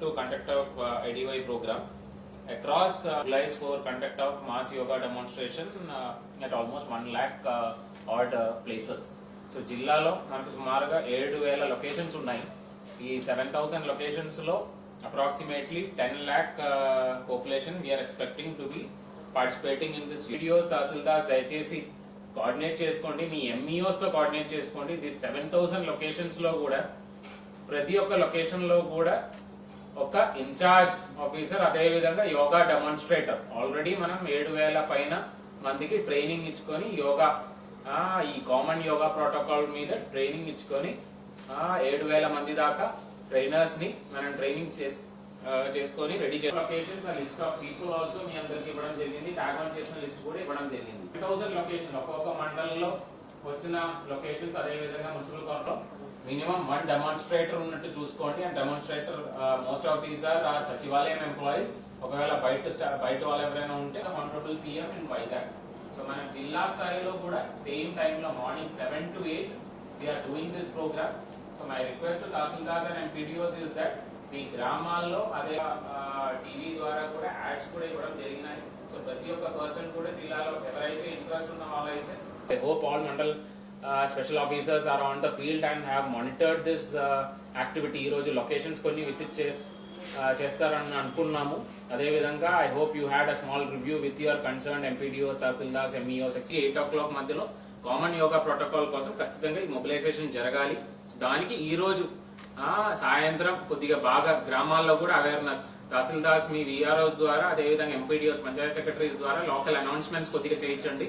to conduct of IDY program across July for conduct of mass yoga demonstration at almost 1 lakh odd places. So జిల్లాలో మనకు సుమారుగా 7,000 locations ఉన్నాయి. ఈ 7,000 locations లో approximately 10 lakh population we are expecting to be participating in this videos. తహసీల్దార్ దయచేసి coordinate చేసుకోండి, మీ MEOs తో coordinate చేసుకోండి. దిస్ 7,000 లొకేషన్స్ లో కూడా ప్రతి ఒక్క లొకేషన్ లో కూడా ఒక ఇన్ఛార్జ్ ఆఫీసర్, అదే విధంగా యోగా డెమాన్స్ట్రేటర్. ఆల్రెడీ మనం 7,000 పైన మందికి ట్రైనింగ్ ఇచ్చుకొని యోగా ఈ కామన్ యోగా ప్రోటోకాల్ మీద ట్రైనింగ్ ఇచ్చుకొని 7,000 మంది దాకా ట్రైనర్స్ ని మనం ట్రైనింగ్ చేసుకొని రెడీ చేయాలి. లొకేషన్స్ ఆ లిస్ట్ ఆఫ్ పీపుల్ ఆల్సో మీ అందరికి ఇవ్వడం జరిగింది. ట్యాగ్ ఆన్ చేసిన లిస్ట్ కూడా ఇవ్వడం జరిగింది. 1000 లొకేషన్ ఒక్కొక్క మండలంలో వచ్చిన లొకేషన్స్, అదే విధంగా మున్సిపల్ కోర్టులో మినిమం 1 డెమాన్స్ట్రేటర్ ఉన్నట్టు చూసుకోండి. And demonstrator most of these are Sachivalayam employees. ఒకవేళ బయట వాళ్ళు ఎవరైనా ఉంటే honourable PM in Vizag. So మన జిల్లా స్థాయిలో కూడా సేమ్ టైమ్ లో morning 7 to 8 we are doing this programme. So my request to tahsildars and MPDOs is that మీ గ్రామాల్లో అదే టీవీ ద్వారా కూడా యాడ్స్ కూడా ఇవ్వడం జరిగినాయి. సో ప్రతి ఒక్క పర్సన్ కూడా జిల్లాలో ఎవరైతే ఇంట్రెస్ట్ ఉన్న వాళ్ళైతే I hope all mandal special officers are on the field and have monitored this activity. ఈ రోజు లొకేషన్స్ కొన్ని విజిట్ చేస్తారని అనుకున్నాము. అదే విధంగా I hope you had a small review with your concern MPDOs, tahsildars, MEOs. 8 o'clock మధ్యలో కామన్ యోగా ప్రోటోకాల్ కోసం ఖచ్చితంగా ఈ మొబిలైజేషన్ జరగాలి. దానికి ఈ రోజు సాయంత్రం కొద్దిగా బాగా గ్రామాల్లో కూడా అవేర్నెస్ తహసీల్దార్స్ మీ విఆర్ఓస్ ద్వారా, అదేవిధంగా ఎంపీడీఓస్, పంచాయత్ సెక్రటరీస్ ద్వారా లోకల్ అనౌన్స్మెంట్స్ కొద్దిగా చేయించండి.